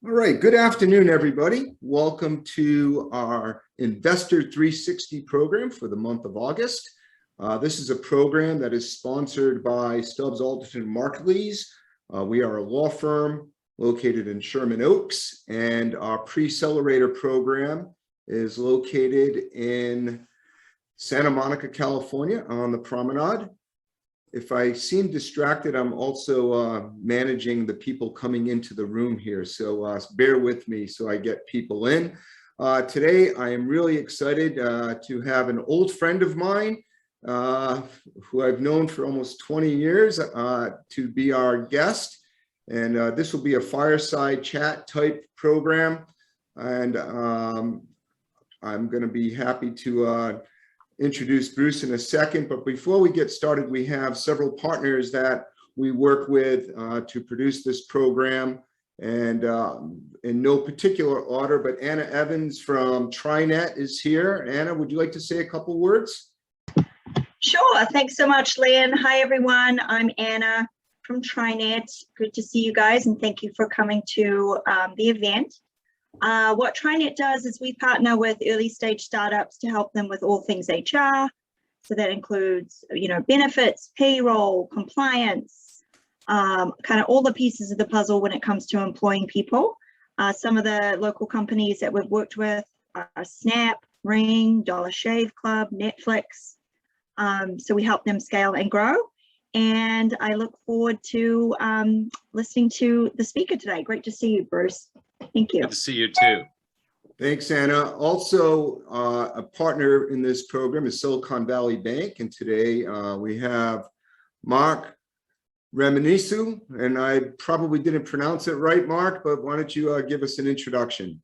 All right, good afternoon, everybody. Welcome to our Investor 360 program for the month of August. This is a program that is sponsored by Stubbs Alderton Markleys. We are a law firm located in Sherman Oaks, and our Preccelerator program is located in Santa Monica, California on the Promenade. If I seem distracted, I'm also managing the people coming into the room here. So bear with me so I get people in. Today, I am really excited to have an old friend of mine who I've known for almost 20 years to be our guest. And this will be a fireside chat type program. And I'm going to be happy to introduce Bruce in a second, but before we get started, we have several partners that we work with to produce this program, and in no particular order, but Anna Evans from TriNet is here. Anna, would you like to say a couple words? Sure, thanks so much, Lynn. Hi everyone, I'm Anna from TriNet. Good to see you guys, and thank you for coming to the event. What TriNet does is we partner with early stage startups to help them with all things HR. So that includes, benefits, payroll, compliance, kind of all the pieces of the puzzle when it comes to employing people. Some of the local companies that we've worked with are Snap, Ring, Dollar Shave Club, Netflix. So we help them scale and grow. And I look forward to listening to the speaker today. Great to see you, Bruce. Thank you. Good to see you too. Thanks, Anna. Also, a partner in this program is Silicon Valley Bank, and today we have Mark Reminisu, and I probably didn't pronounce it right, Mark, but why don't you give us an introduction?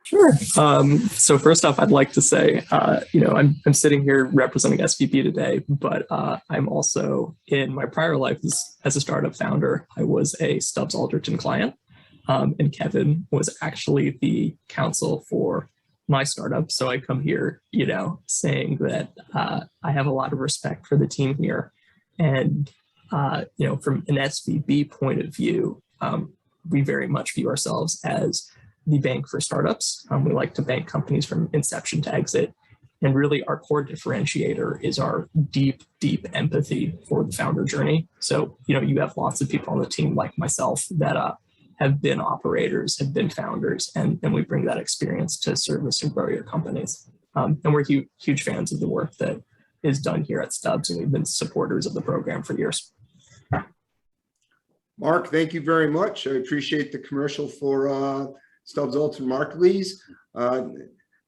Sure. So first off, I'd like to say, I'm sitting here representing SVP today, but I'm also in my prior life as a startup founder. I was a Stubbs Alderton client. And Kevin was actually the counsel for my startup. So I come here, saying that I have a lot of respect for the team here. And, from an SVB point of view, we very much view ourselves as the bank for startups. We like to bank companies from inception to exit. And really our core differentiator is our deep, deep empathy for the founder journey. So, you have lots of people on the team like myself that have been operators, have been founders, and we bring that experience to service and grow your companies. And we're huge fans of the work that is done here at Stubbs, and we've been supporters of the program for years. Mark, thank you very much. I appreciate the commercial for Stubbs Alderton Markleys.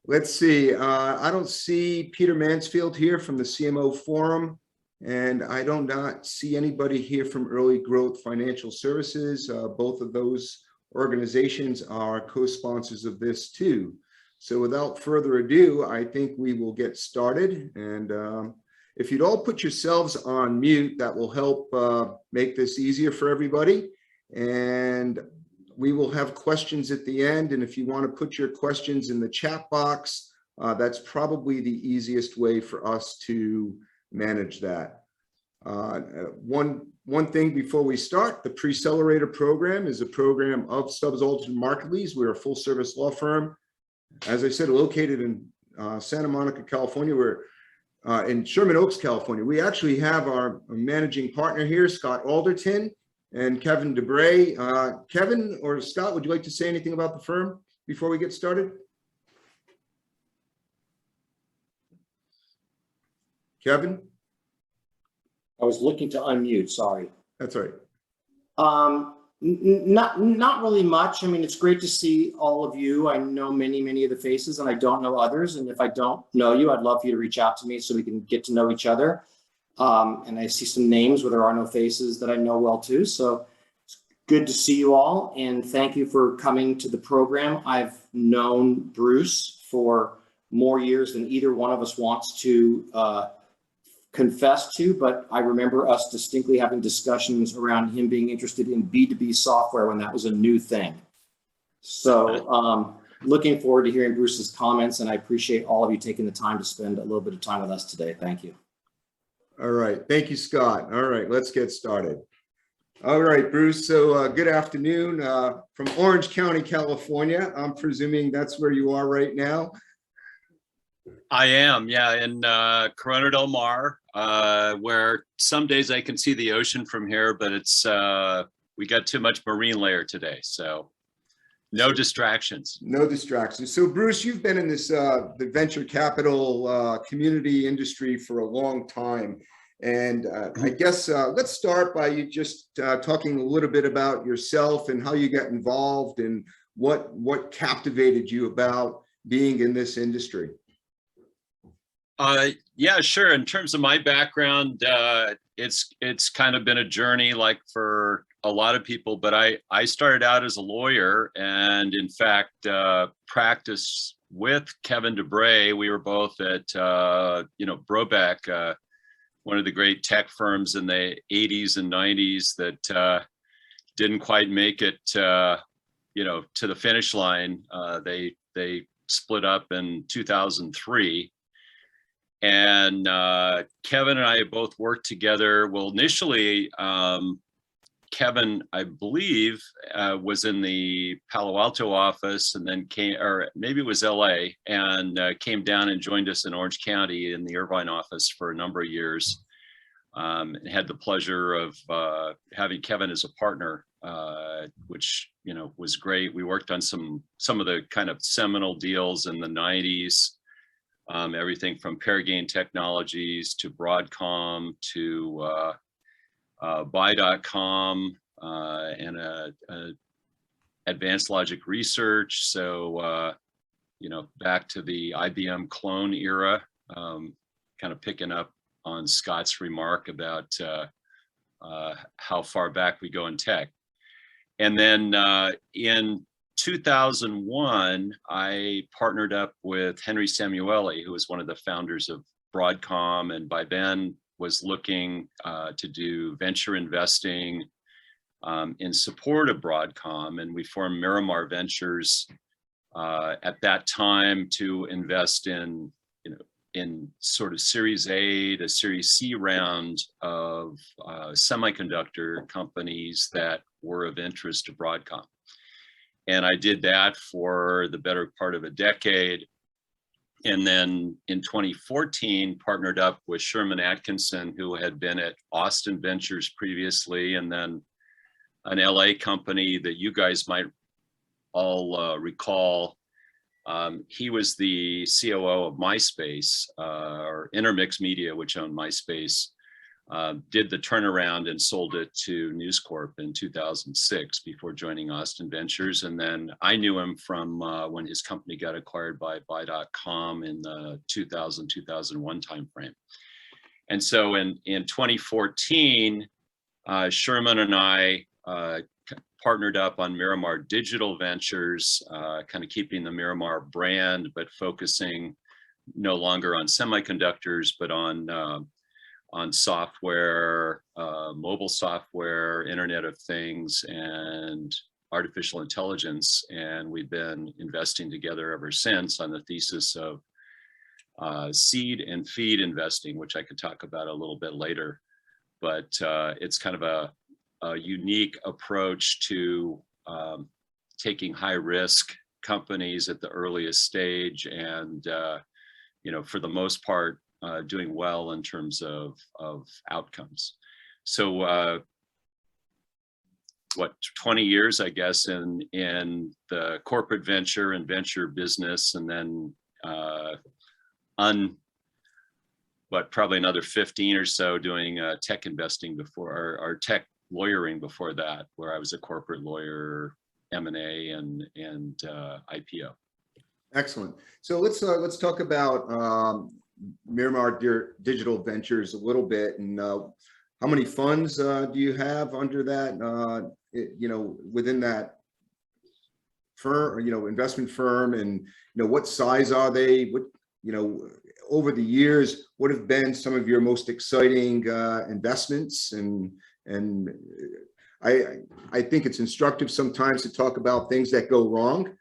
Let's see, I don't see Peter Mansfield here from the CMO Forum. And I do not see anybody here from Early Growth Financial Services. Both of those organizations are co-sponsors of this too. So without further ado, I think we will get started. And if you'd all put yourselves on mute, that will help make this easier for everybody. And we will have questions at the end. And if you want to put your questions in the chat box, that's probably the easiest way for us to manage that. One thing before we start, the Preccelerator program is a program of Stubbs Alderton Markleys. We're a full service law firm, as I said, located in Santa Monica, California. We're in Sherman Oaks, California. We actually have our managing partner here, Scott Alderton, and Kevin DeBray. Kevin or Scott, would you like to say anything about the firm before we get started? Kevin? I was looking to unmute, sorry. That's all right. Not really much. I mean, it's great to see all of you. I know many of the faces, and I don't know others. And if I don't know you, I'd love for you to reach out to me so we can get to know each other. And I see some names where there are no faces that I know well too. So it's good to see you all. And thank you for coming to the program. I've known Bruce for more years than either one of us wants to confess to, but I remember us distinctly having discussions around him being interested in B2B software when that was a new thing. So looking forward to hearing Bruce's comments, and I appreciate all of you taking the time to spend a little bit of time with us today. Thank you. All right. Thank you, Scott. All right, let's get started. All right, Bruce. So good afternoon from Orange County, California. I'm presuming that's where you are right now. I am, yeah, in Corona del Mar, where some days I can see the ocean from here, but it's we got too much marine layer today, so no distractions. No distractions. So Bruce, you've been in this the venture capital community industry for a long time. And I guess let's start by you just talking a little bit about yourself and how you got involved and what captivated you about being in this industry. Yeah, sure. In terms of my background, it's kind of been a journey like for a lot of people, but I started out as a lawyer and in fact practiced with Kevin DeBray. We were both at Brobeck, one of the great tech firms in the 80s and 90s that didn't quite make it to the finish line. They split up in 2003. And Kevin and I both worked together. Well, initially, Kevin, I believe, was in the Palo Alto office and then came, or maybe it was LA, and came down and joined us in Orange County in the Irvine office for a number of years. And had the pleasure of having Kevin as a partner, which was great. We worked on some of the kind of seminal deals in the 90s. Everything from Paragain Technologies to Broadcom to Buy.com and Advanced Logic Research. So, back to the IBM clone era, kind of picking up on Scott's remark about how far back we go in tech. And then in 2001, I partnered up with Henry Samueli, who was one of the founders of Broadcom, and by then was looking to do venture investing in support of Broadcom. And we formed Miramar Ventures at that time to invest in sort of Series A to Series C round of semiconductor companies that were of interest to Broadcom. And I did that for the better part of a decade. And then in 2014, partnered up with Sherman Atkinson, who had been at Austin Ventures previously, and then an LA company that you guys might all recall. He was the COO of MySpace, or Intermix Media, which owned MySpace. Did the turnaround and sold it to News Corp in 2006 before joining Austin Ventures. And then I knew him from when his company got acquired by Buy.com in the 2000-2001 timeframe. And so in 2014, Sherman and I partnered up on Miramar Digital Ventures, kind of keeping the Miramar brand, but focusing no longer on semiconductors, but on software, mobile software, Internet of Things, and artificial intelligence. And we've been investing together ever since on the thesis of seed and feed investing, which I could talk about a little bit later. But it's kind of a unique approach to taking high risk companies at the earliest stage and, for the most part, doing well in terms of outcomes. So 20 years, I guess, in the corporate venture and venture business, and then probably another 15 or so doing tech investing before, or tech lawyering before that, where I was a corporate lawyer, M&A and IPO. Excellent. So let's talk about Miramar Digital Ventures a little bit, and how many funds do you have under that, within that firm, investment firm, and what size are they? What, over the years, what have been some of your most exciting investments? And I think it's instructive sometimes to talk about things that go wrong.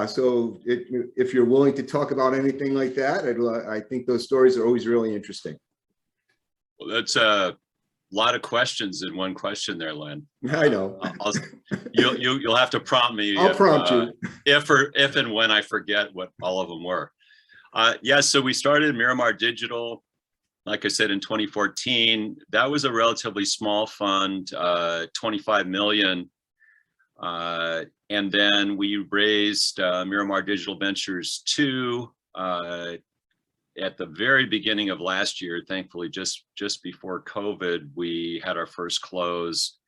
So if you're willing to talk about anything like that, I think those stories are always really interesting. Well, lot of questions in one question there, Len. I know. You'll have to prompt me. I'll prompt you. If and when I forget what all of them were. Yeah, so we started Miramar Digital, like I said, in 2014. That was a relatively small fund, 25 million. And then we raised Miramar Digital Ventures 2 at the very beginning of last year. Thankfully, just before COVID, we had our first close,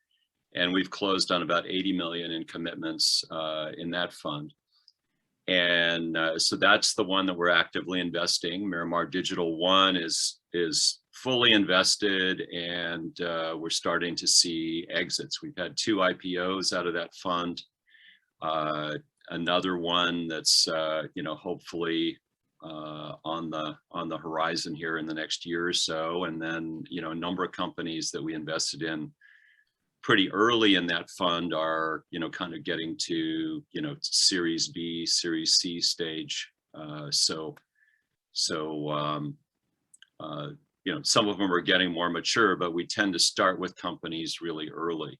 and we've closed on about 80 million in commitments in that fund. And so that's the one that we're actively investing. Miramar Digital 1 is fully invested, and we're starting to see exits. We've had 2 IPOs out of that fund. Another one that's hopefully on the horizon here in the next year or so, and then a number of companies that we invested in pretty early in that fund are kind of getting to Series B, Series C stage. Some of them are getting more mature, but we tend to start with companies really early.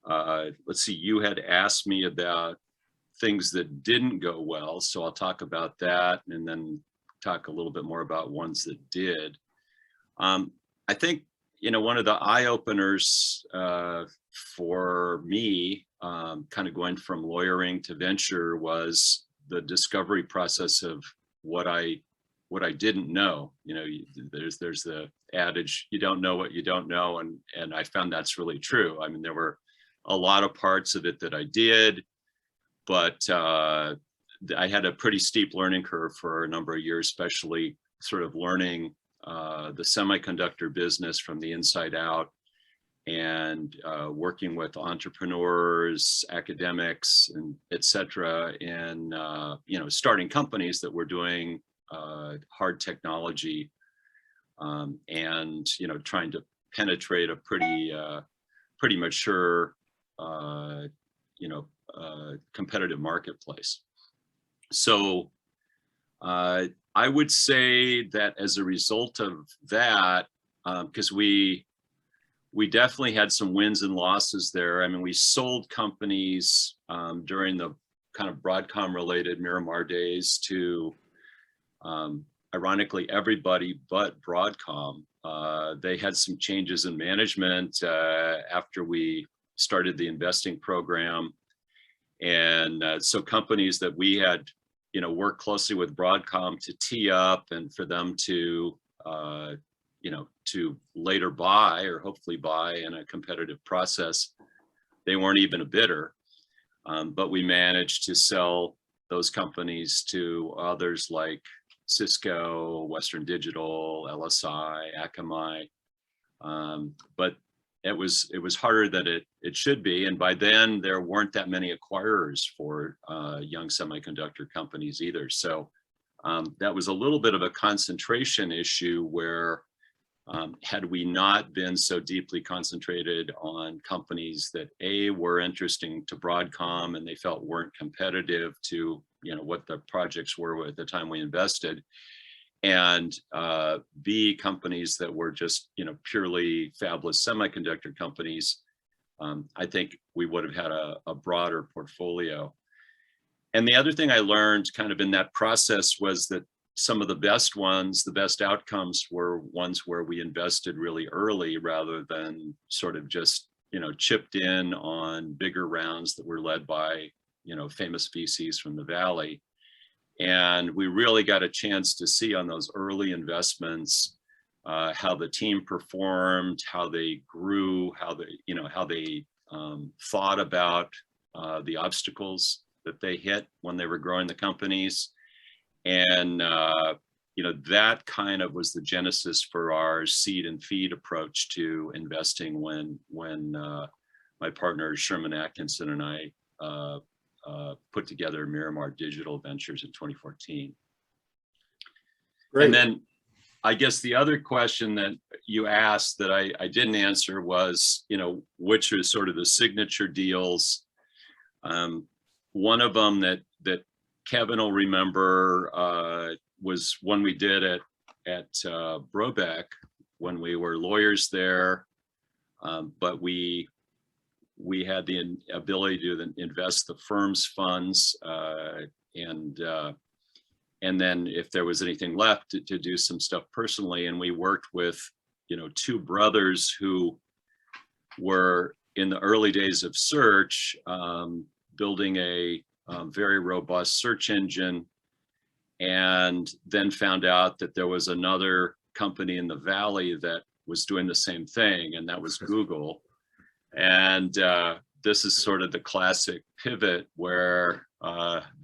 Let's see, you had asked me about things that didn't go well, so I'll talk about that and then talk a little bit more about ones that did. I think one of the eye openers for me, kind of going from lawyering to venture, was the discovery process of what I didn't know. There's the adage, you don't know what you don't know, and I found that's really true. I mean, there were a lot of parts of it that I did, but I had a pretty steep learning curve for a number of years, especially sort of learning the semiconductor business from the inside out, and working with entrepreneurs, academics, and et cetera, and starting companies that were doing hard technology, and trying to penetrate a pretty mature competitive marketplace. So I would say that as a result of that, because we definitely had some wins and losses there. I mean, we sold companies during the kind of Broadcom related Miramar days to ironically everybody but Broadcom. They had some changes in management after we started the investing program. And so companies that we had worked closely with Broadcom to tee up and for them to to later buy, or hopefully buy in a competitive process, they weren't even a bidder. But we managed to sell those companies to others like Cisco, Western Digital, LSI, Akamai. But it was harder than it should be. And by then there weren't that many acquirers for young semiconductor companies either. So that was a little bit of a concentration issue where had we not been so deeply concentrated on companies that were interesting to Broadcom and they felt weren't competitive to what the projects were at the time we invested, and B, companies that were just purely fabless semiconductor companies, I think we would have had a broader portfolio. And the other thing I learned kind of in that process was that some of the best ones, the best outcomes, were ones where we invested really early rather than sort of just chipped in on bigger rounds that were led by famous VCs from the Valley. And we really got a chance to see on those early investments how the team performed, how they grew, how they thought about the obstacles that they hit when they were growing the companies. And that kind of was the genesis for our seed and feed approach to investing when my partner Sherman Atkinson and I put together Miramar Digital Ventures in 2014. Great. And then I guess the other question that you asked that I didn't answer was, which are sort of the signature deals. One of them that Kevin will remember was one we did at Brobeck when we were lawyers there. But we had the ability to invest the firm's funds, and then if there was anything left to do some stuff personally. And we worked with, two brothers who were in the early days of search, building a very robust search engine, and then found out that there was another company in the Valley that was doing the same thing, and that was Google. And this is sort of the classic pivot where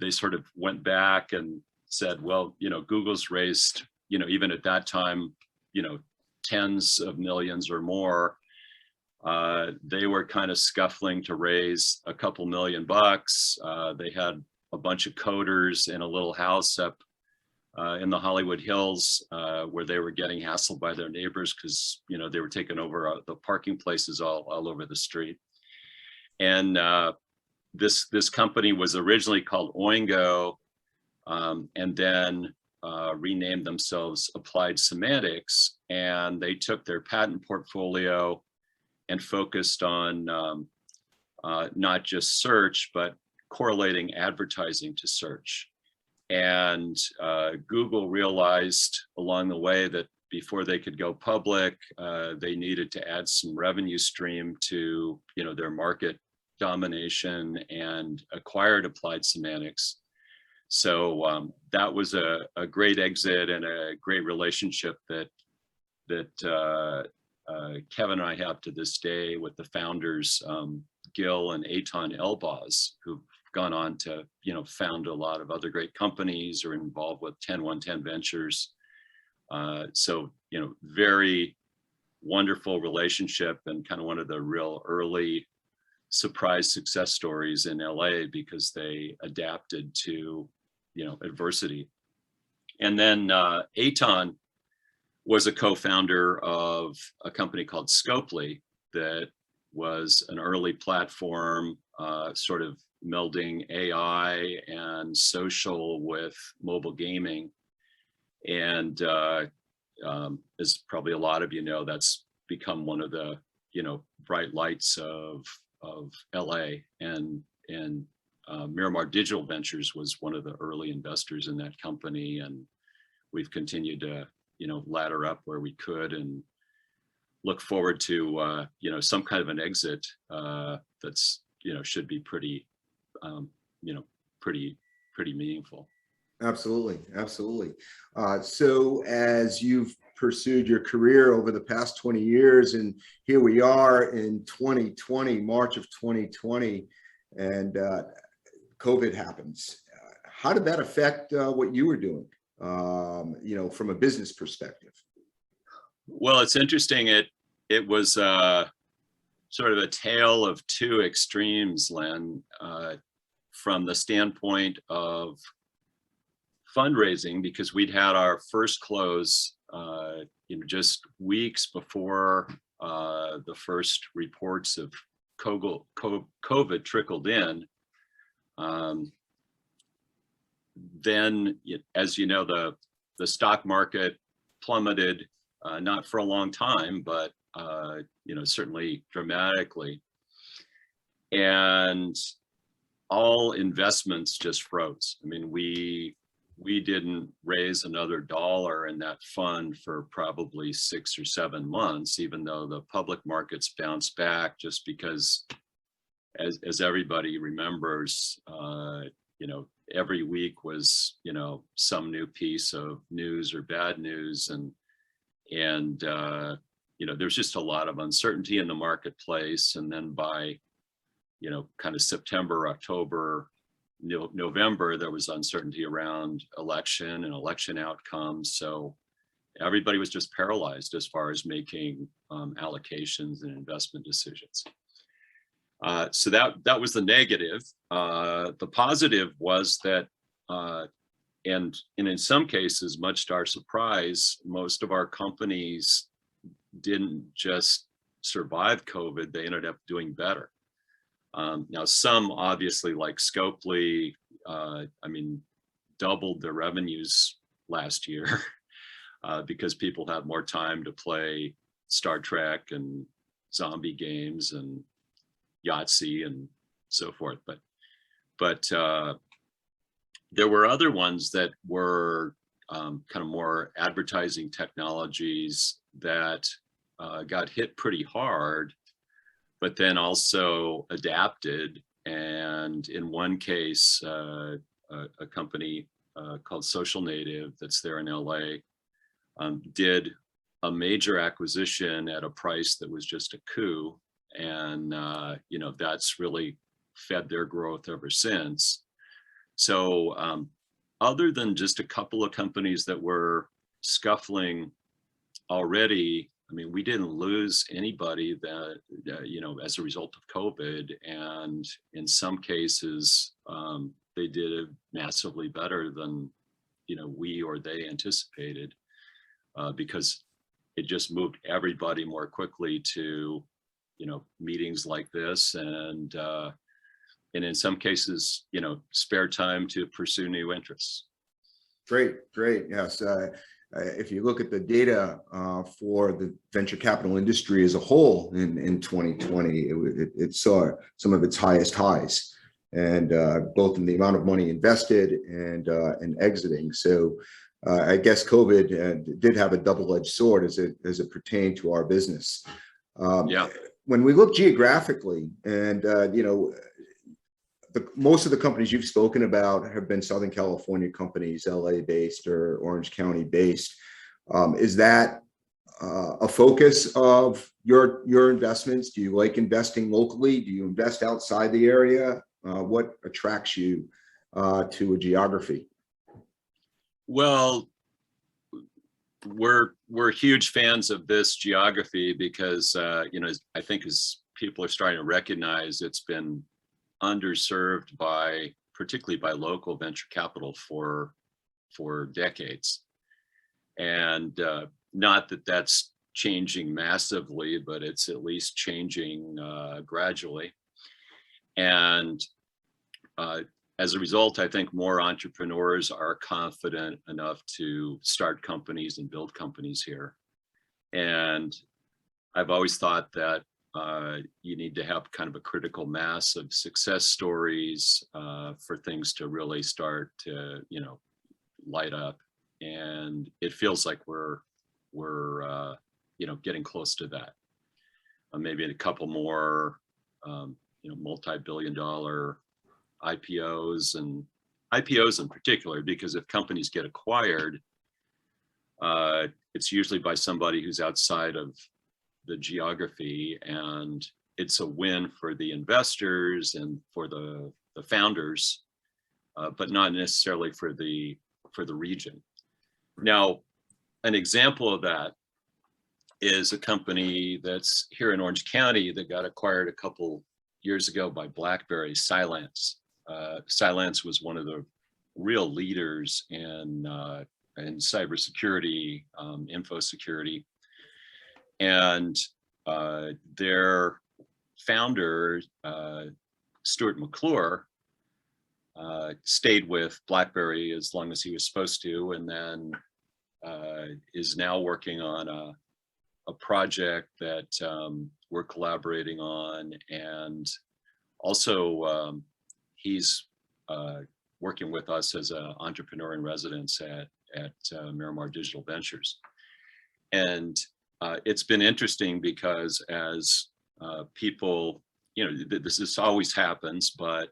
they sort of went back and said, well, Google's raised, even at that time, tens of millions or more. They were kind of scuffling to raise a couple $1 million. They had a bunch of coders in a little house up in the Hollywood Hills, where they were getting hassled by their neighbors because they were taking over the parking places all over the street. And this company was originally called Oingo, and then renamed themselves Applied Semantics, and they took their patent portfolio and focused on not just search, but correlating advertising to search. And Google realized along the way that before they could go public, they needed to add some revenue stream to their market domination, and acquired Applied Semantics. So that was a great exit and a great relationship that Kevin and I have to this day with the founders, Gil and Eitan Elbaz, who've gone on to found a lot of other great companies, or involved with 10110 Ventures. So very wonderful relationship, and kind of one of the real early surprise success stories in LA, because they adapted to adversity. And then Eitan was a co-founder of a company called Scopely that was an early platform, sort of melding AI and social with mobile gaming. And as probably a lot of that's become one of the bright lights of LA. And Miramar Digital Ventures was one of the early investors in that company, and we've continued to ladder up where we could, and look forward to some kind of an exit that's should be pretty pretty meaningful. Absolutely, absolutely. So as you've pursued your career over the past 20 years, and here we are in 2020, March of 2020, and COVID happens. How did that affect what you were doing, from a business perspective? Well, it's interesting. It was sort of a tale of two extremes, Len, from the standpoint of fundraising, because we'd had our first close, just weeks before the first reports of COVID trickled in. Then, as you know, the stock market plummeted, not for a long time, but certainly dramatically, and all investments just froze. I mean, we didn't raise another dollar in that fund for probably 6 or 7 months, even though the public markets bounced back, just because, as everybody remembers, every week was, some new piece of news or bad news. And there's just a lot of uncertainty in the marketplace. And then by, kind of September, October, November, there was uncertainty around election and election outcomes. So everybody was just paralyzed as far as making allocations and investment decisions. So that was the negative. The positive was that, and in some cases, much to our surprise, most of our companies didn't just survive COVID, they ended up doing better. Now, some obviously, like Scopely, doubled their revenues last year because people had more time to play Star Trek and zombie games and Yahtzee and so forth. But there were other ones that were kind of more advertising technologies that got hit pretty hard, but then also adapted. And in one case, a company called Social Native that's there in LA did a major acquisition at a price that was just a coup. And, you know, that's really fed their growth ever since. So other than just a couple of companies that were scuffling already, I mean, we didn't lose anybody that, you know, as a result of COVID. And in some cases, they did massively better than, you know, we or they anticipated, because it just moved everybody more quickly to, you know, meetings like this, and in some cases, you know, spare time to pursue new interests. Great. Yes. If you look at the data for the venture capital industry as a whole in 2020, it saw some of its highest highs, and both in the amount of money invested and exiting. So I guess COVID did have a double-edged sword as it pertained to our business. Yeah. When we look geographically, and you know, most of the companies you've spoken about have been Southern California companies, LA based or Orange County based. Is that a focus of your investments? Do you like investing locally? Do you invest outside the area? What attracts you to a geography? Well, we're huge fans of this geography because, you know, I think as people are starting to recognize, it's been underserved by, particularly by local venture capital for decades. And not that that's changing massively, but it's at least changing gradually. And as a result, I think more entrepreneurs are confident enough to start companies and build companies here. And I've always thought that you need to have kind of a critical mass of success stories for things to really start to, you know, light up. And it feels like we're you know, getting close to that. Maybe a couple more, you know, multi-billion-dollar IPOs in particular, because if companies get acquired, it's usually by somebody who's outside of the geography, and it's a win for the investors and for the founders, but not necessarily for the region. Now, an example of that is a company that's here in Orange County that got acquired a couple years ago by BlackBerry, Cylance. Cylance was one of the real leaders in cybersecurity, info security. And their founder, Stuart McClure, stayed with BlackBerry as long as he was supposed to, and then is now working on a project that we're collaborating on. And also he's working with us as an entrepreneur in residence at Miramar Digital Ventures. And it's been interesting because as people, you know, this always happens, but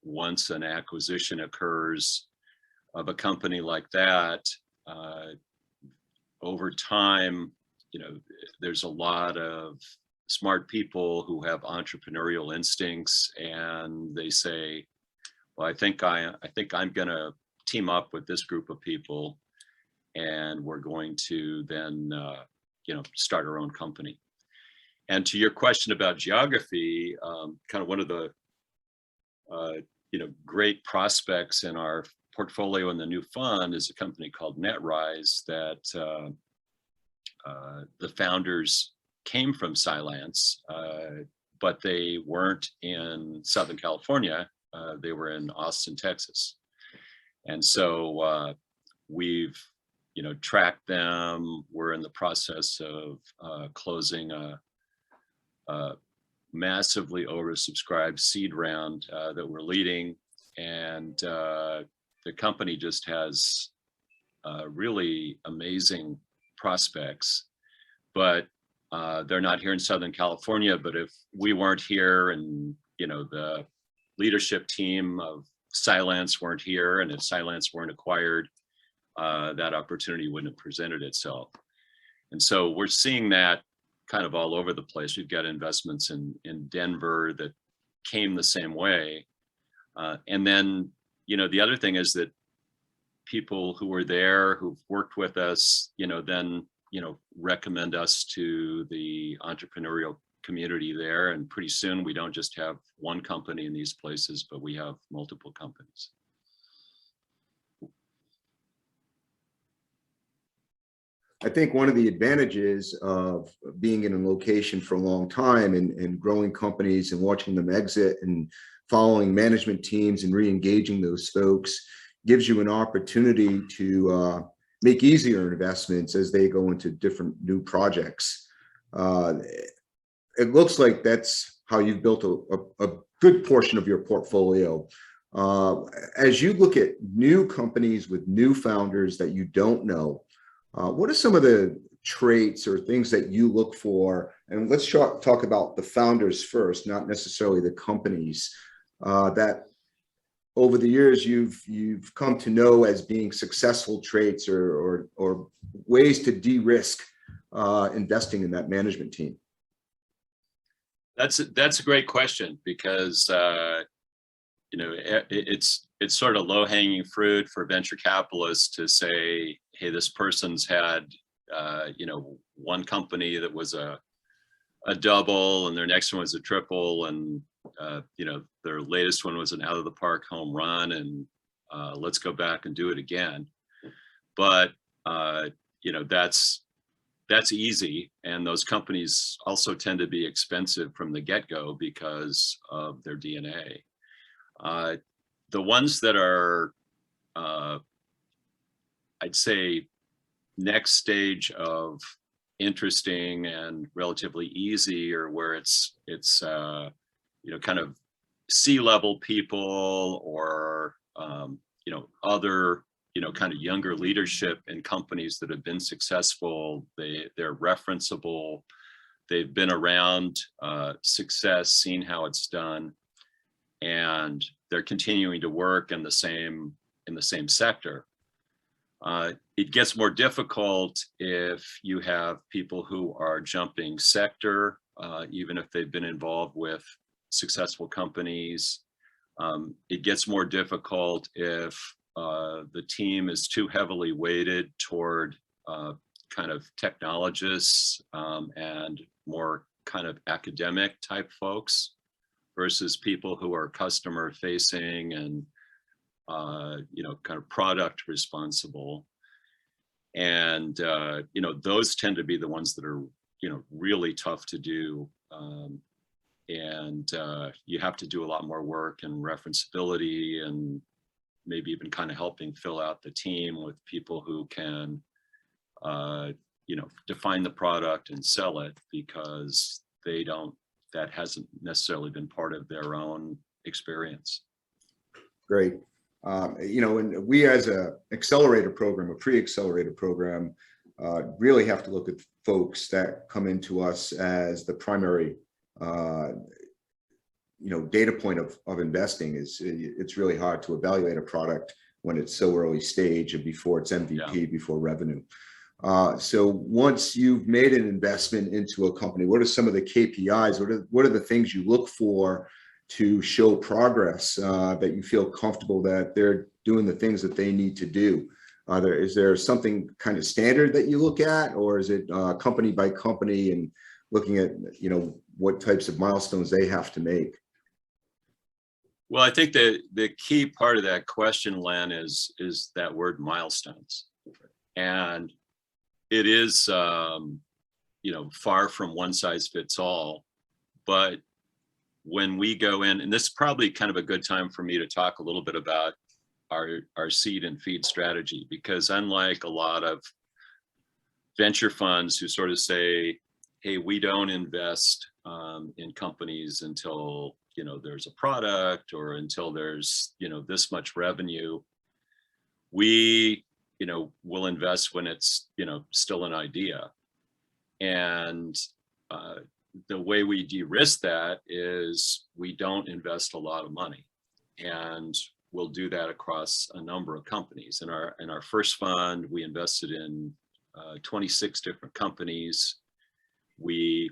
once an acquisition occurs of a company like that, over time, you know, there's a lot of smart people who have entrepreneurial instincts, and they say, well, I think I'm gonna team up with this group of people, and we're going to then you know, start our own company. And to your question about geography, kind of one of the you know, great prospects in our portfolio in the new fund is a company called NetRise that the founders came from Cylance, but they weren't in Southern California. They were in Austin, Texas. And so we've, you know, tracked them. We're in the process of closing a massively oversubscribed seed round that we're leading, and the company just has really amazing prospects, but they're not here in Southern California. But if we weren't here, and the leadership team of Cylance weren't here, and if Cylance weren't acquired, that opportunity wouldn't have presented itself. And so we're seeing that kind of all over the place. We've got investments in Denver that came the same way. And then, the other thing is that people who were there, who've worked with us, then, recommend us to the entrepreneurial community there. And pretty soon we don't just have one company in these places, but we have multiple companies. I think one of the advantages of being in a location for a long time and growing companies and watching them exit and following management teams and re-engaging those folks gives you an opportunity to make easier investments as they go into different new projects. It looks like that's how you've built a good portion of your portfolio. As you look at new companies with new founders that you don't know, what are some of the traits or things that you look for? And let's talk about the founders first, not necessarily the companies that over the years you've come to know as being successful traits or ways to de-risk investing in that management team. That's a great question, because it's sort of low-hanging fruit for venture capitalists to say, hey, this person's had one company that was a double, and their next one was a triple, and their latest one was an out of the park home run, and let's go back and do it again. But that's easy, and those companies also tend to be expensive from the get-go because of their DNA. The ones that are, I'd say, next stage of interesting and relatively easy, or where it's kind of C-level people, or other kind of younger leadership in companies that have been successful. They're referenceable. They've been around success, seen how it's done, and they're continuing to work in the same sector. It gets more difficult if you have people who are jumping sector, even if they've been involved with successful companies. It gets more difficult if the team is too heavily weighted toward kind of technologists and more kind of academic type folks, versus people who are customer facing and kind of product responsible. And those tend to be the ones that are really tough to do. And you have to do a lot more work and referenceability, and maybe even kind of helping fill out the team with people who can define the product and sell it, because that hasn't necessarily been part of their own experience. Great. And we, as a accelerator program, a pre-accelerator program, really have to look at folks that come into us as the primary data point of investing. It's really hard to evaluate a product when it's so early stage and before it's MVP, before revenue. So once you've made an investment into a company, what are some of the KPIs? What are the things you look for to show progress, that you feel comfortable that they're doing the things that they need to do? Is there something kind of standard that you look at, or is it company by company and looking at what types of milestones they have to make? Well, I think the key part of that question, Len, is that word milestones. And it is, far from one size fits all. But when we go in, and this is probably kind of a good time for me to talk a little bit about our seed and feed strategy, because unlike a lot of venture funds who sort of say, hey, we don't invest in companies until, there's a product or until there's, this much revenue. We, will invest when it's, still an idea. And the way we de-risk that is we don't invest a lot of money, and we'll do that across a number of companies. In our first fund, we invested in 26 different companies. We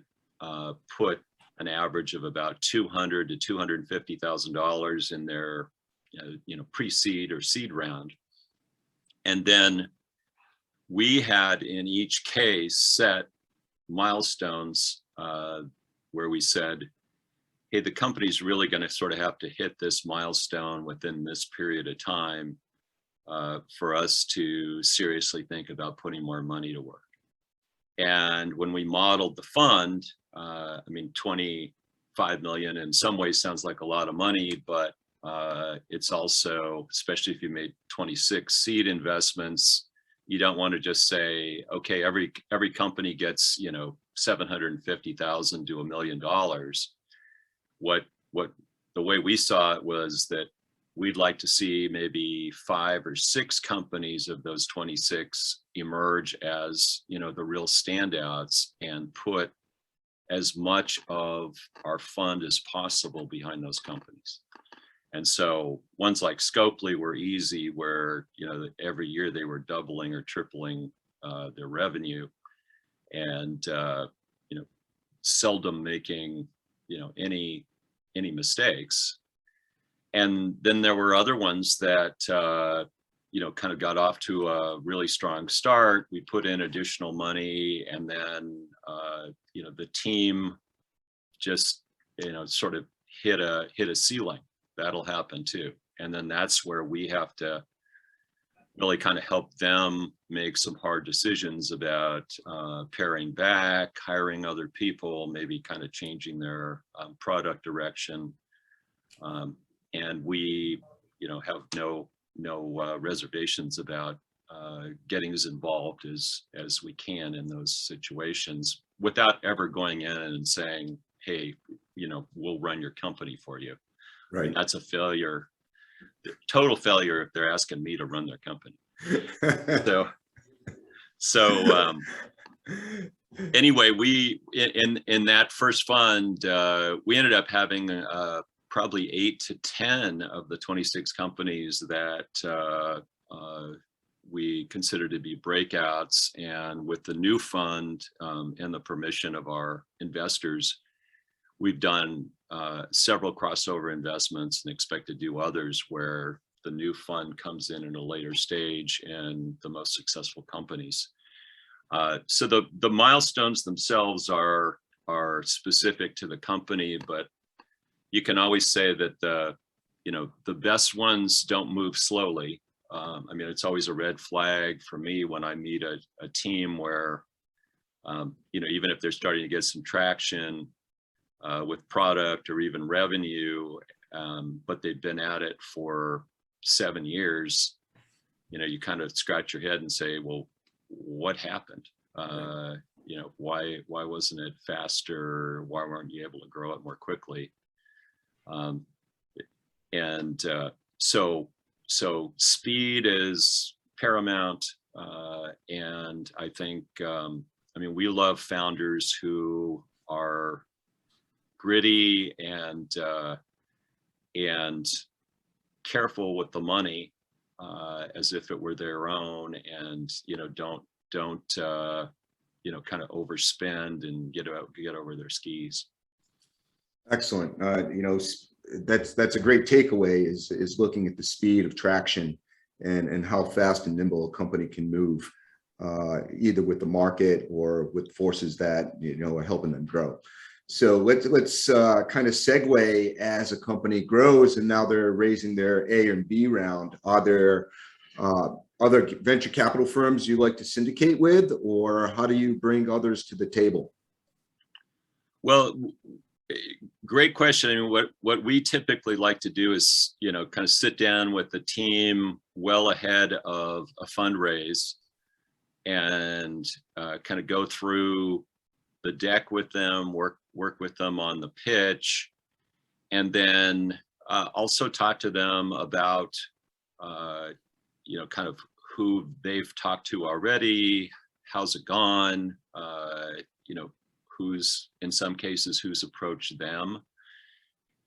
put an average of about $200,000 to $250,000 in their pre-seed or seed round. And then we had in each case set milestones where we said, hey, the company's really going to sort of have to hit this milestone within this period of time for us to seriously think about putting more money to work. And when we modeled the fund, I mean, 25 million in some ways sounds like a lot of money, but it's also, especially if you made 26 seed investments, you don't want to just say, okay, every company gets, $750,000 to $1 million. What the way we saw it was that we'd like to see maybe 5 or 6 companies of those 26 emerge as, the real standouts, and put as much of our fund as possible behind those companies. And so ones like Scopely were easy, where, every year they were doubling or tripling their revenue, and, seldom making, any mistakes. And then there were other ones that, kind of got off to a really strong start. We put in additional money, and then, the team just, sort of hit a ceiling. That'll happen too. And then that's where we have to really kind of help them make some hard decisions about paring back, hiring other people, maybe kind of changing their product direction. And we, have no reservations about getting as involved as we can in those situations, without ever going in and saying, hey, we'll run your company for you. Right. And that's a failure, total failure, if they're asking me to run their company. So anyway, we in that first fund, we ended up having probably 8 to 10 of the 26 companies that we consider to be breakouts. And with the new fund and the permission of our investors, we've done several crossover investments and expect to do others where the new fund comes in a later stage and the most successful companies. So the milestones themselves are specific to the company, but you can always say that the best ones don't move slowly. I mean, it's always a red flag for me when I meet a team where, even if they're starting to get some traction with product or even revenue, but they've been at it for 7 years, you kind of scratch your head and say, well, what happened? Why wasn't it faster? Why weren't you able to grow it more quickly? So speed is paramount. And I think, we love founders who are gritty and careful with the money, as if it were their own, and don't kind of overspend and get over their skis. Excellent. That's a great takeaway, is looking at the speed of traction and how fast and nimble a company can move, either with the market or with forces that are helping them grow. So let's kind of segue as a company grows and now they're raising their A and B round. Are there other venture capital firms you like to syndicate with, or how do you bring others to the table? Well, great question. I mean, what we typically like to do is, kind of sit down with the team well ahead of a fundraise and kind of go through the deck with them, work with them on the pitch, and then also talk to them about, kind of who they've talked to already, how's it gone, who's, in some cases, who's approached them.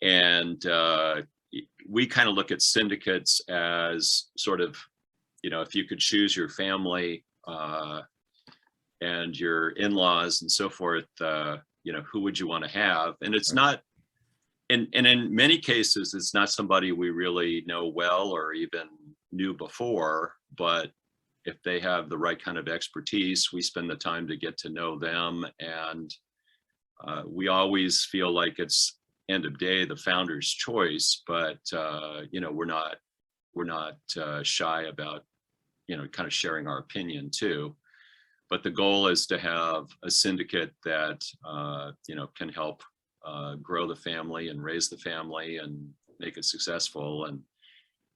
And we kind of look at syndicates as sort of, if you could choose your family and your in-laws and so forth, who would you want to have? And it's not, and in many cases, it's not somebody we really know well or even knew before, but if they have the right kind of expertise, we spend the time to get to know them. And we always feel like it's end of day, the founder's choice, but we're not shy about, kind of sharing our opinion too. But the goal is to have a syndicate that, can help grow the family and raise the family and make it successful.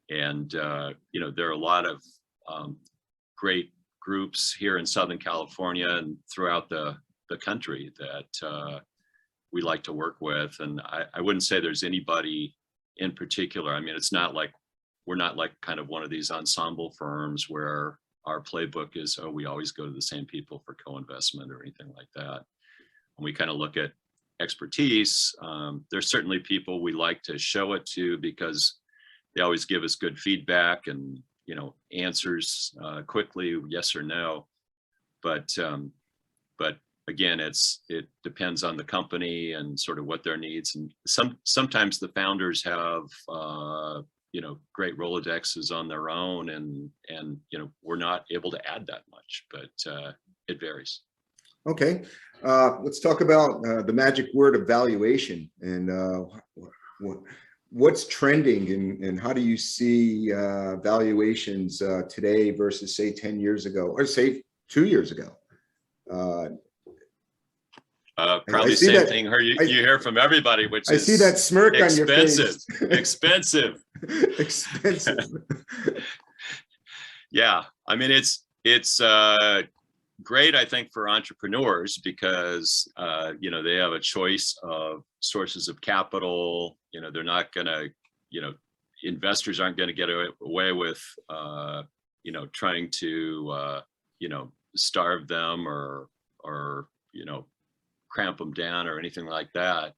And there are a lot of great groups here in Southern California and throughout the country that we like to work with. And I wouldn't say there's anybody in particular. I mean, it's not like, we're not like kind of one of these ensemble firms where our playbook is, we always go to the same people for co-investment or anything like that. And we kind of look at expertise. There's certainly people we like to show it to because they always give us good feedback and, answers quickly, yes or no. But again, it depends on the company and sort of what their needs. And sometimes the founders have, great Rolodexes on their own and we're not able to add that much, but it varies. Okay, let's talk about the magic word of valuation and what's trending and how do you see valuations today versus say 10 years ago or say 2 years ago? Probably same thing you hear from everybody, which is I see that smirk on your face. Expensive. Expensive. Yeah, I mean, it's great, I think, for entrepreneurs because, they have a choice of sources of capital. They're not going to, investors aren't going to get away with, trying to, starve them or cramp them down or anything like that.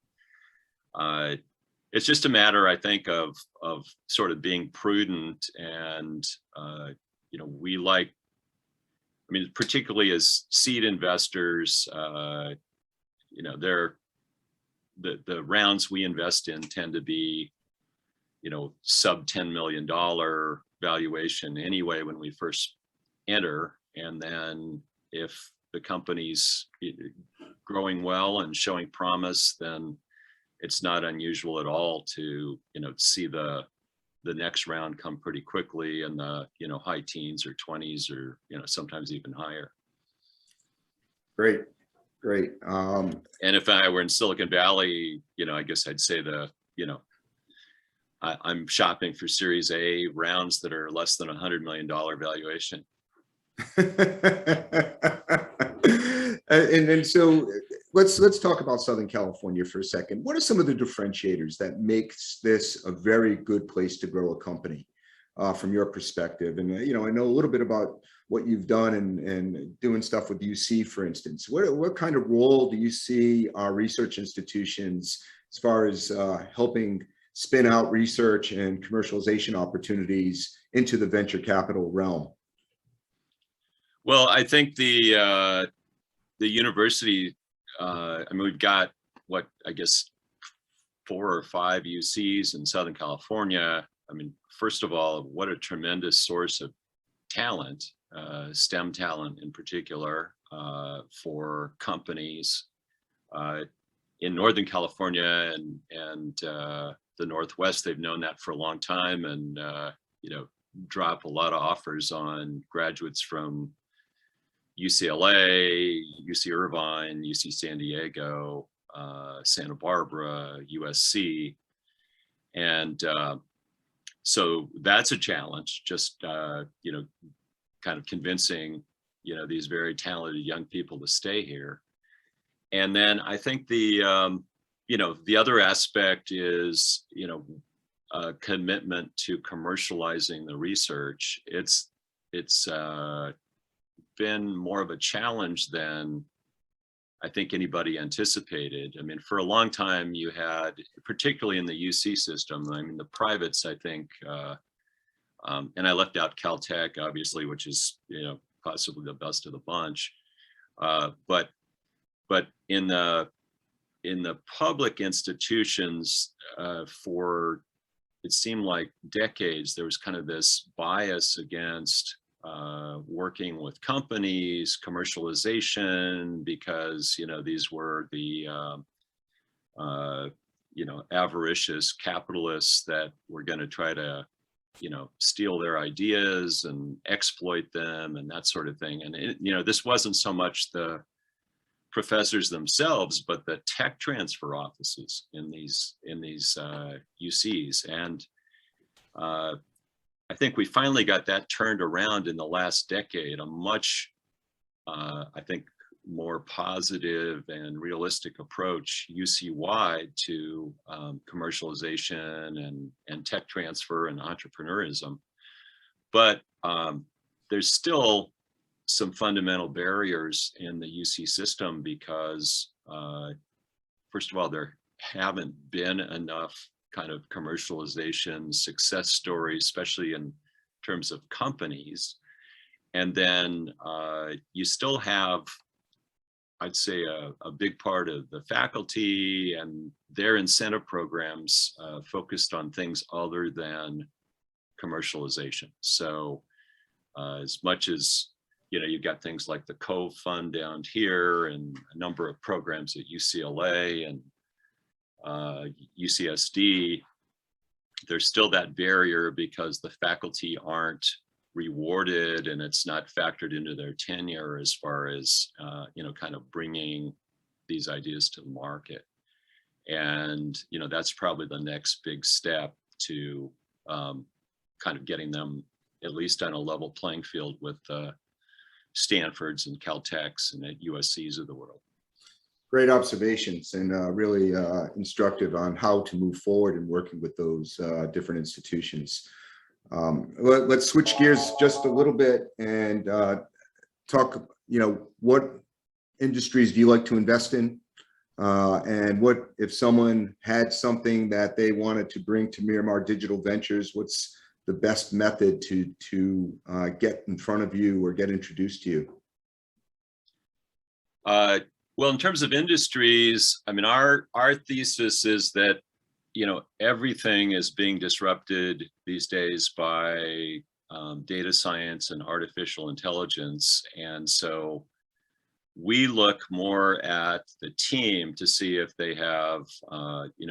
It's just a matter, I think, of sort of being prudent and, we like, I mean, particularly as seed investors, they're the rounds we invest in tend to be, sub $10 million valuation anyway when we first enter. And then if the company's growing well and showing promise, then it's not unusual at all to, see the next round come pretty quickly in the, high teens or 20s or, sometimes even higher. Great. And if I were in Silicon Valley, I guess I'd say I'm shopping for Series A rounds that are less than $100 million valuation. And so let's talk about Southern California for a second. What are some of the differentiators that makes this a very good place to grow a company from your perspective? And I know a little bit about what you've done and doing stuff with UC, for instance. What kind of role do you see our research institutions as far as helping spin out research and commercialization opportunities into the venture capital realm? Well, I think the university, we've got what, I guess, 4 or 5 UCs in Southern California. I mean, first of all, what a tremendous source of talent, STEM talent in particular, for companies in Northern California and the Northwest. They've known that for a long time and, drop a lot of offers on graduates from UCLA, UC Irvine, UC San Diego, Santa Barbara, USC. And so that's a challenge, just, kind of convincing, these very talented young people to stay here. And then I think the, the other aspect is, commitment to commercializing the research. It's been more of a challenge than I think anybody anticipated. I mean, for a long time you had, particularly in the UC system, I mean, the privates, I think, and I left out Caltech, obviously, which is, possibly the best of the bunch. But in the public institutions, for it seemed like decades, there was kind of this bias against working with companies, commercialization, because these were the avaricious capitalists that were going to try to steal their ideas and exploit them and that sort of thing. And this wasn't so much the professors themselves, but the tech transfer offices in these UCs. And I think we finally got that turned around in the last decade, a much, I think, more positive and realistic approach UC-wide to commercialization and tech transfer and entrepreneurism. But there's still some fundamental barriers in the UC system because, first of all, there haven't been enough kind of commercialization success stories, especially in terms of companies. And then you still have, I'd say, a big part of the faculty and their incentive programs focused on things other than commercialization. So as much as, you've got things like the Cove Fund down here and a number of programs at UCLA and UCSD, there's still that barrier because the faculty aren't rewarded and it's not factored into their tenure as far as, kind of bringing these ideas to the market. And, that's probably the next big step to kind of getting them at least on a level playing field with Stanfords and Caltechs and at USCs of the world. Great observations and really instructive on how to move forward in working with those different institutions. Let's switch gears just a little bit and talk, what industries do you like to invest in? And what if someone had something that they wanted to bring to Miramar Digital Ventures, what's the best method to get in front of you or get introduced to you? Well, in terms of industries, I mean, our thesis is that, everything is being disrupted these days by data science and artificial intelligence. And so we look more at the team to see if they have,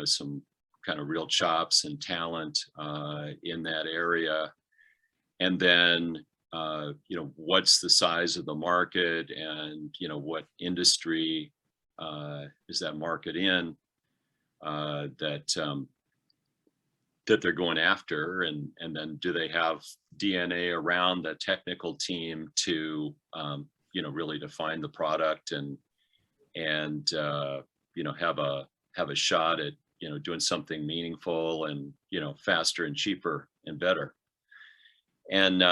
some kind of real chops and talent in that area. And then, what's the size of the market and, what industry is that market in that they're going after, and then do they have DNA around the technical team to, really define the product and have a shot at, doing something meaningful and, faster and cheaper and better. And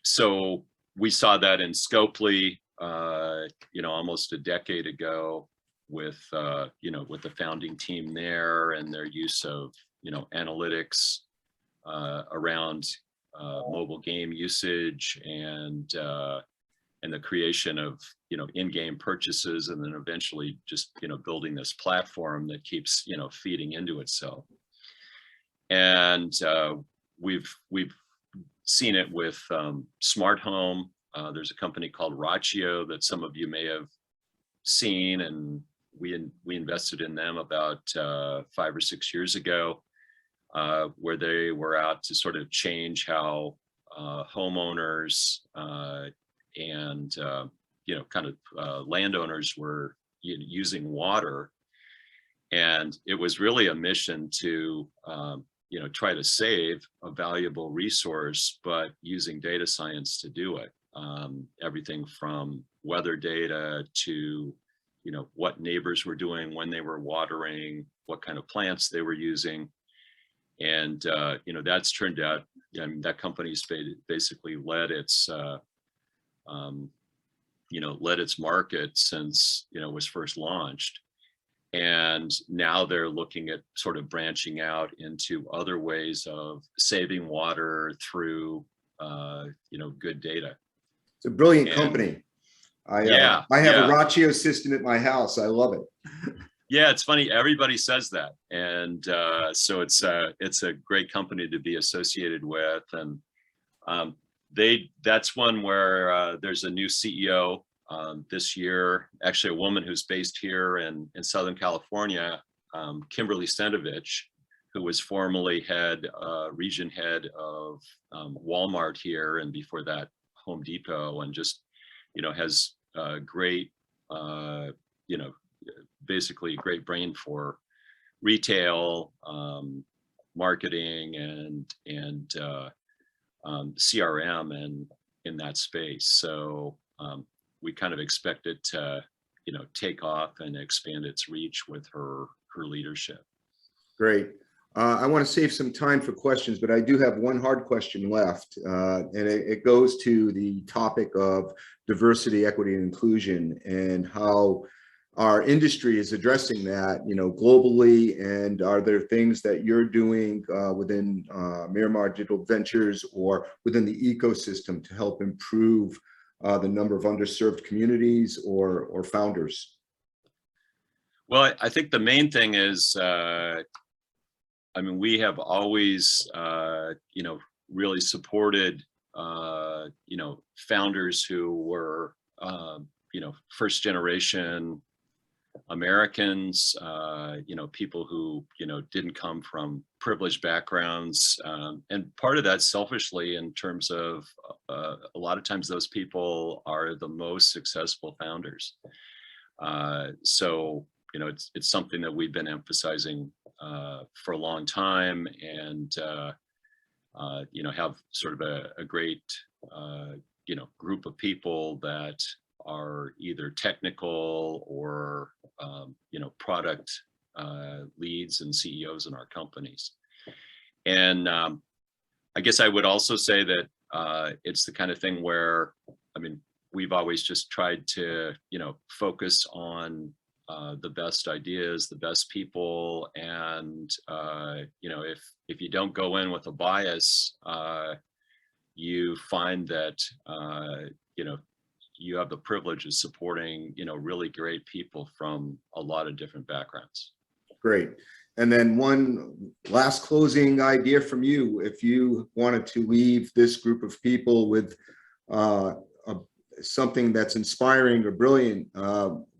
so we saw that in Scopely, almost a decade ago with, with the founding team there and their use of, analytics around mobile game usage and the creation of, in-game purchases, and then eventually just, building this platform that keeps, feeding into itself. And we've seen it with smart home. There's a company called Ratio that some of you may have seen, and we invested in them about 5 or 6 years ago, where they were out to sort of change how homeowners and landowners were using water. And it was really a mission to try to save a valuable resource, but using data science to do it. Everything from weather data to what neighbors were doing, when they were watering, what kind of plants they were using. And, that's turned out, that company's basically led its market since, it was first launched. And now they're looking at sort of branching out into other ways of saving water through, good data. It's a brilliant And- company. I Yeah, have yeah. a Raccio system at my house. I love it. Yeah, it's funny. Everybody says that, and so it's a great company to be associated with. And that's one where there's a new CEO this year. Actually, a woman who's based here in Southern California, Kimberly Stentovich, who was formerly region head of Walmart here, and before that Home Depot, and just has great basically a great brain for retail, marketing, and CRM and in that space. So we kind of expect it to, take off and expand its reach with her leadership. Great. I want to save some time for questions, but I do have one hard question left, and it goes to the topic of diversity, equity, and inclusion, and how our industry is addressing that, globally. And are there things that you're doing within Miramar Digital Ventures or within the ecosystem to help improve the number of underserved communities or founders? Well, I think the main thing is, we have always, really supported, founders who were, first generation Americans, people who, didn't come from privileged backgrounds. And part of that selfishly in terms of a lot of times those people are the most successful founders. So, it's something that we've been emphasizing for a long time, and, have sort of a great, group of people that are either technical or, product leads and CEOs in our companies. And I guess I would also say that it's the kind of thing where, we've always just tried to, focus on the best ideas, the best people. And, if you don't go in with a bias, you find that, you have the privilege of supporting, really great people from a lot of different backgrounds. Great. And then one last closing idea from you. If you wanted to leave this group of people with something that's inspiring or brilliant,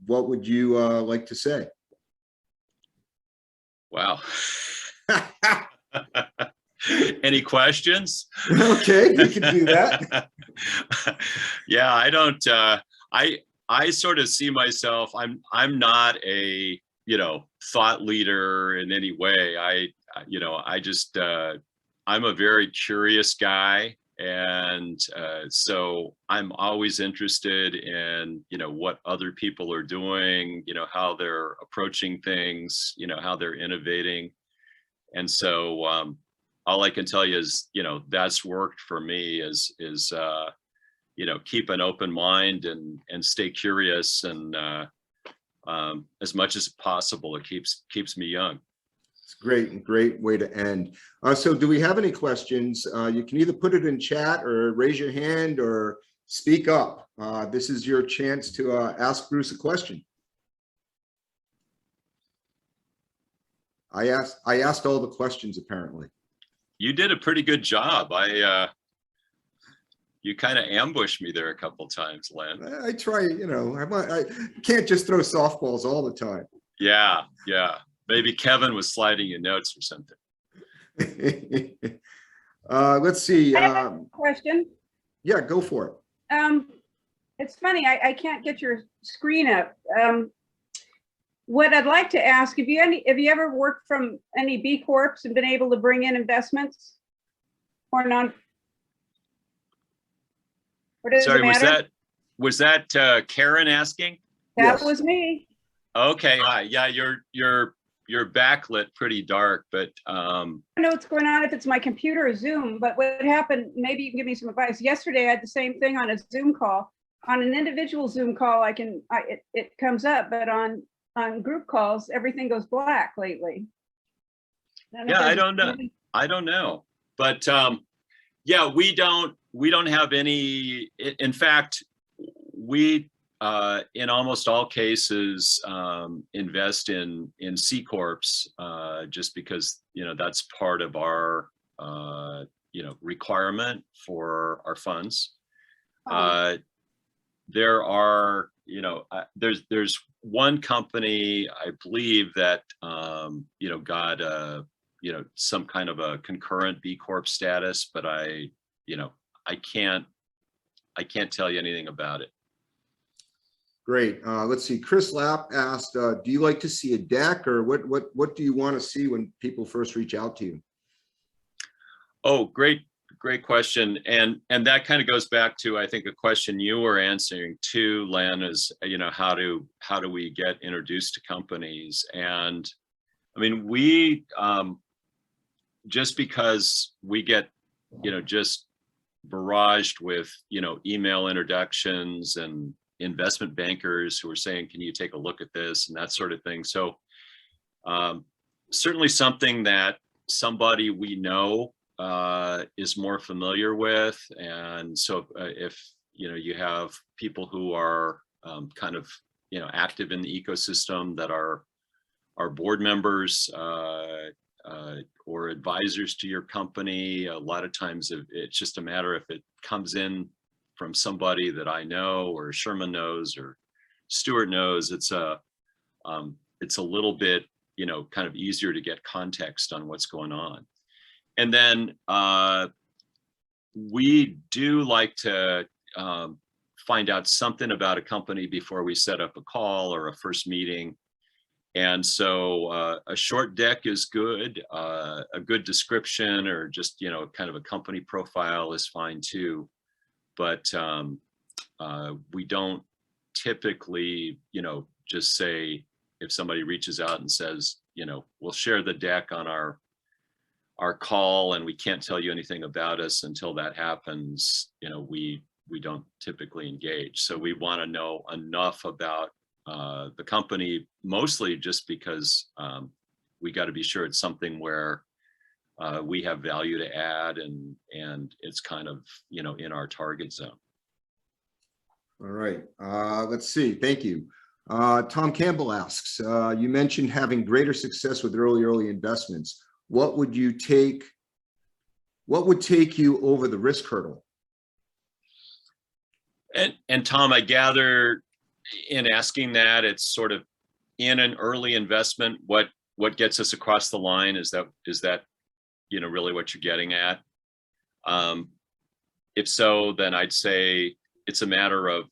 what would you like to say? Wow. Any questions? Okay, you can do that. Yeah, I don't, I sort of see myself, I'm not a, thought leader in any way. I just, I'm a very curious guy. And so I'm always interested in, what other people are doing, how they're approaching things, how they're innovating. And so all I can tell you is, that's worked for me is keep an open mind and stay curious, and as much as possible, it keeps me young. It's great way to end. So do we have any questions? You can either put it in chat or raise your hand or speak up. This is your chance to ask Bruce a question. I asked all the questions, apparently. You did a pretty good job. You kind of ambushed me there a couple times, Len. I try, I can't just throw softballs all the time. Yeah. Maybe Kevin was sliding you notes or something. Let's see. I have a question. Yeah, go for it. It's funny, I can't get your screen up. What I'd like to ask, have you ever worked from any B Corps and been able to bring in investments or non? Or does Sorry, it matter? was that Karen asking? That Yes. was me. Okay, hi. Yeah, you're backlit pretty dark, but I don't know what's going on if it's my computer or Zoom, but what happened, maybe you can give me some advice. Yesterday, I had the same thing on a Zoom call. On an individual Zoom call, it comes up, but on group calls, everything goes black lately. yeah, I don't know. I don't know. But yeah, we don't have any, in fact, we in almost all cases invest in C corps just because, you know, that's part of our you know, requirement for our funds. There are, you know, there's one company I believe that you know, got you know, some kind of a concurrent B Corp status, but you know, I can't tell you anything about it. Great. Let's see. Chris Lapp asked, do you like to see a deck, or what do you want to see when people first reach out to you? Oh, great question. And that kind of goes back to, I think, a question you were answering too, Len, is, you know, how do we get introduced to companies? And I mean, we just because we get, you know, just barraged with, you know, email introductions and investment bankers who are saying, can you take a look at this and that sort of thing. So certainly something that somebody we know is more familiar with. And so if, you know, you have people who are kind of, you know, active in the ecosystem that are board members or advisors to your company, a lot of times it's just a matter if it comes in from somebody that I know or Sherman knows or Stuart knows, it's a little bit, you know, kind of easier to get context on what's going on. And then we do like to find out something about a company before we set up a call or a first meeting. And so a short deck is good. A good description or just, you know, kind of a company profile is fine too. But we don't typically, you know, just say, if somebody reaches out and says, you know, we'll share the deck on our call and we can't tell you anything about us until that happens, you know, we don't typically engage. So we want to know enough about the company, mostly just because we got to be sure it's something where we have value to add and it's kind of, you know, in our target zone. All right. Let's see. Thank you. Tom Campbell asks, you mentioned having greater success with early investments. What would take you over the risk hurdle? And Tom, I gather in asking that, it's sort of in an early investment, what gets us across the line? Is that you know, really what you're getting at? If so, then I'd say it's a matter of,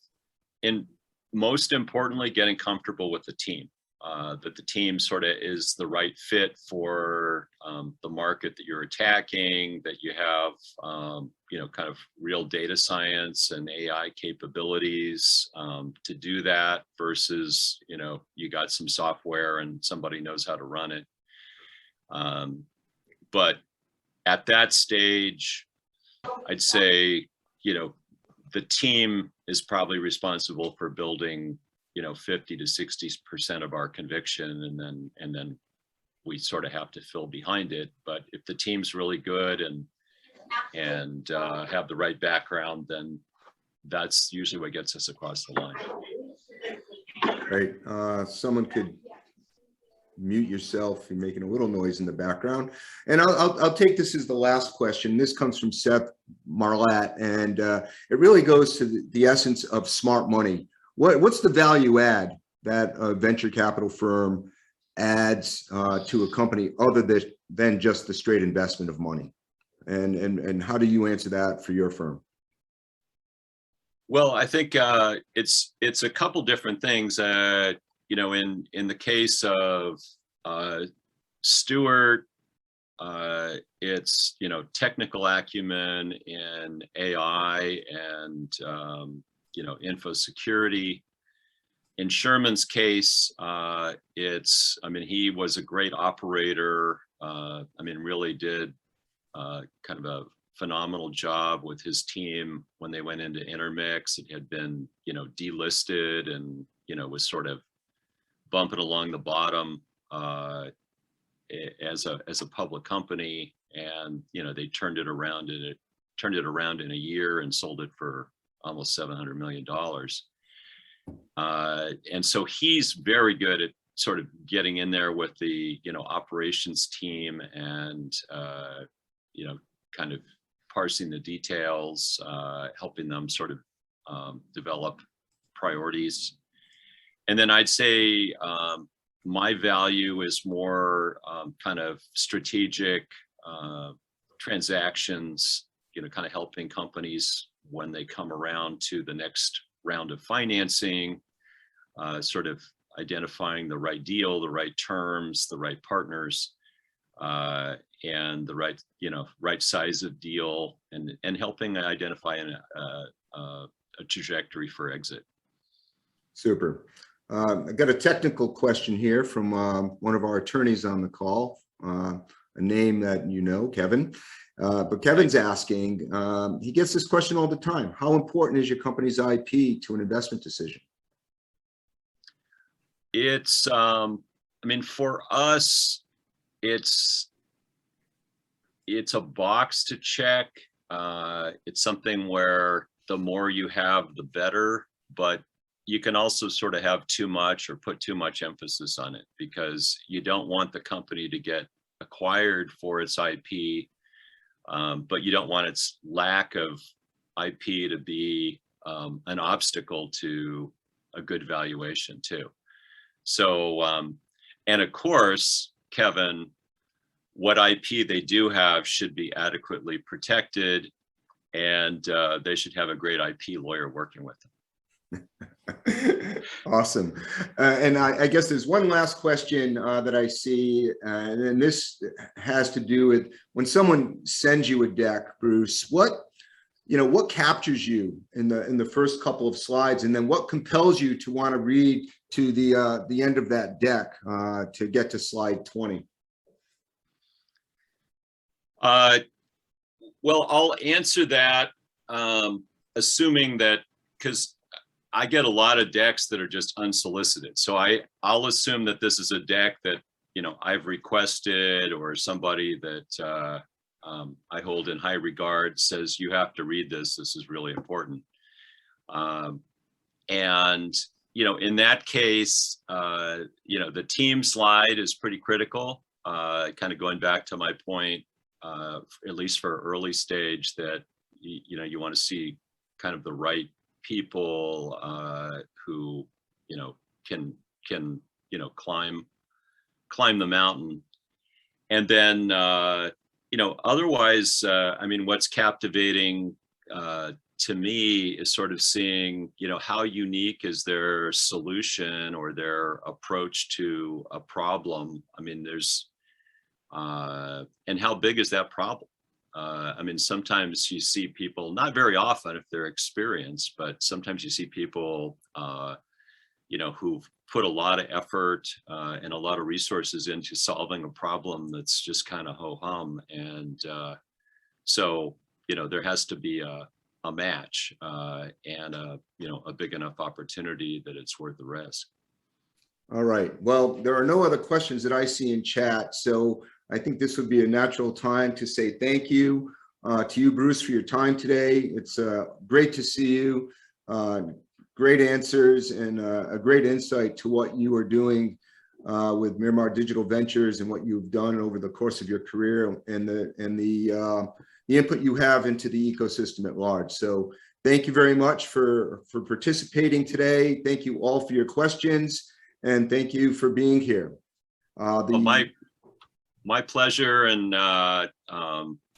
most importantly, getting comfortable with the team, that the team sort of is the right fit for the market that you're attacking, that you have, you know, kind of real data science and AI capabilities to do that versus, you know, you got some software and somebody knows how to run it. But at that stage, I'd say, you know, the team is probably responsible for building, you know, 50 to 60% of our conviction, and then we sort of have to fill behind it. But if the team's really good and have the right background, then that's usually what gets us across the line. Right. Someone could mute yourself. You're making a little noise in the background. And I'll take this as the last question. This comes from Seth Marlatt, and it really goes to the essence of smart money. What's the value add that a venture capital firm adds to a company other than just the straight investment of money? And how do you answer that for your firm? Well, I think it's a couple different things. You know, in the case of Stuart, it's, you know, technical acumen in AI and you know, info security. In Sherman's case, I mean, he was a great operator. I mean, really did kind of a phenomenal job with his team when they went into intermix. It had been, delisted and, was sort of bumping along the bottom as a public company. And, they turned it around in a year and sold it for almost $700 million. And so he's very good at sort of getting in there with the, operations team and, kind of parsing the details, helping them sort of develop priorities. And then I'd say my value is more kind of strategic transactions, kind of helping companies when they come around to the next round of financing, sort of identifying the right deal, the right terms, the right partners, and the right size of deal, and helping identify a trajectory for exit. Super. I got a technical question here from one of our attorneys on the call, a name that Kevin. But Kevin's asking, he gets this question all the time. How important is your company's IP to an investment decision? It's, I mean, for us, it's a box to check. It's something where the more you have, the better, but you can also sort of have too much or put too much emphasis on it, because you don't want the company to get acquired for its IP, but you don't want its lack of IP to be an obstacle to a good valuation too. So, and of course, Kevin, what IP they do have should be adequately protected, and they should have a great IP lawyer working with them. Awesome. And I guess there's one last question that I see, and then this has to do with when someone sends you a deck, Bruce, what captures you in the first couple of slides, and then what compels you to want to read to the end of that deck to get to slide 20? Well, I'll answer that assuming that, because I get a lot of decks that are just unsolicited. So I'll assume that this is a deck that, I've requested, or somebody that I hold in high regard says, you have to read this. This is really important. And, in that case, the team slide is pretty critical, kind of going back to my point, at least for early stage, that, you want to see kind of the right people who can climb the mountain. And then otherwise, I mean, what's captivating to me is sort of seeing how unique is their solution or their approach to a problem. I mean, there's and how big is that problem? I mean, sometimes you see people, not very often if they're experienced, but sometimes you see people, who've put a lot of effort and a lot of resources into solving a problem that's just kind of ho-hum. And so, there has to be a match and a big enough opportunity that it's worth the risk. All right. Well, there are no other questions that I see in chat, so I think this would be a natural time to say thank you to you, Bruce, for your time today. It's great to see you. Great answers and a great insight to what you are doing with Miramar Digital Ventures and what you've done over the course of your career, and the input you have into the ecosystem at large. So thank you very much for participating today. Thank you all for your questions, and thank you for being here. Well, my pleasure, and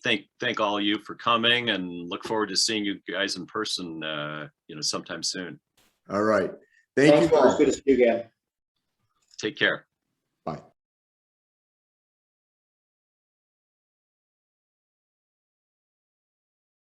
thank all of you for coming, and look forward to seeing you guys in person, sometime soon. All right. Thank you all. Good to see you again. Take care.